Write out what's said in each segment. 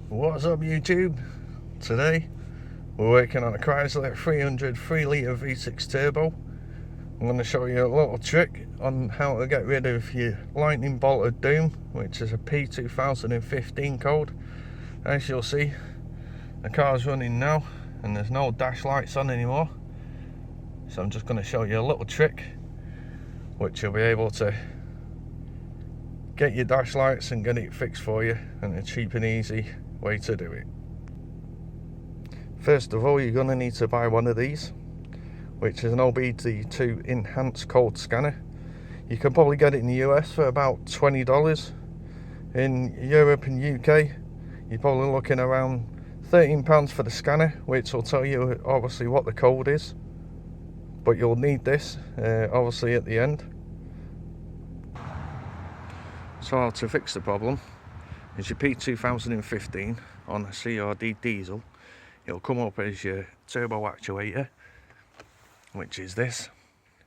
What's up YouTube? Today we're working on a CHRYSLER 300 3-litre V6 turbo. I'm going to show you a little trick on how to get rid of your lightning bolted doom, which is a P2015 code. As you'll see, the car's running now and there's no dash lights on anymore, so I'm just going to show you a little trick which you'll be able to get your dash lights and get it fixed for you, and a cheap and easy way to do it. First of all, you're going to need to buy one of these, which is an OBD2 enhanced code scanner. You can probably get it in the US for about $20. In Europe and UK, you're probably looking around £13 for the scanner, which will tell you obviously what the code is, but you'll need this obviously at the end. So how to fix the problem is your P2015 on a CRD diesel. It'll come up as your turbo actuator, which is this.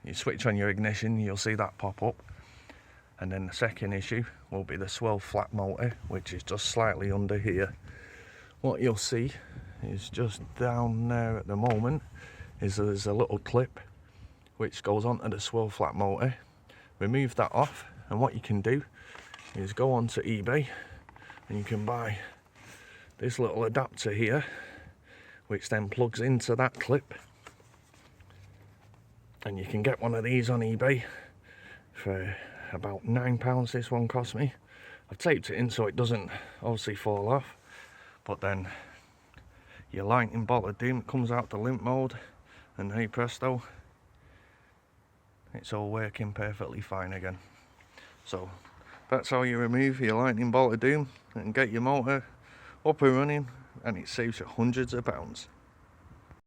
You switch on your ignition, you'll see that pop up. And then the second issue will be the swirl flat motor, which is just slightly under here. What you'll see is just down there at the moment is there's a little clip which goes onto the swirl flat motor. Remove that off, and what you can do is go onto eBay and you can buy this little adapter here, which then plugs into that clip, and you can get one of these on eBay for about £9. This one cost me. I've taped it in so it doesn't obviously fall off, but then your lightning bolted doom comes out the limp mode, and hey presto, it's all working perfectly fine again. So that's how you remove your lightning bolted doom and get your motor up and running, and it saves you hundreds of pounds.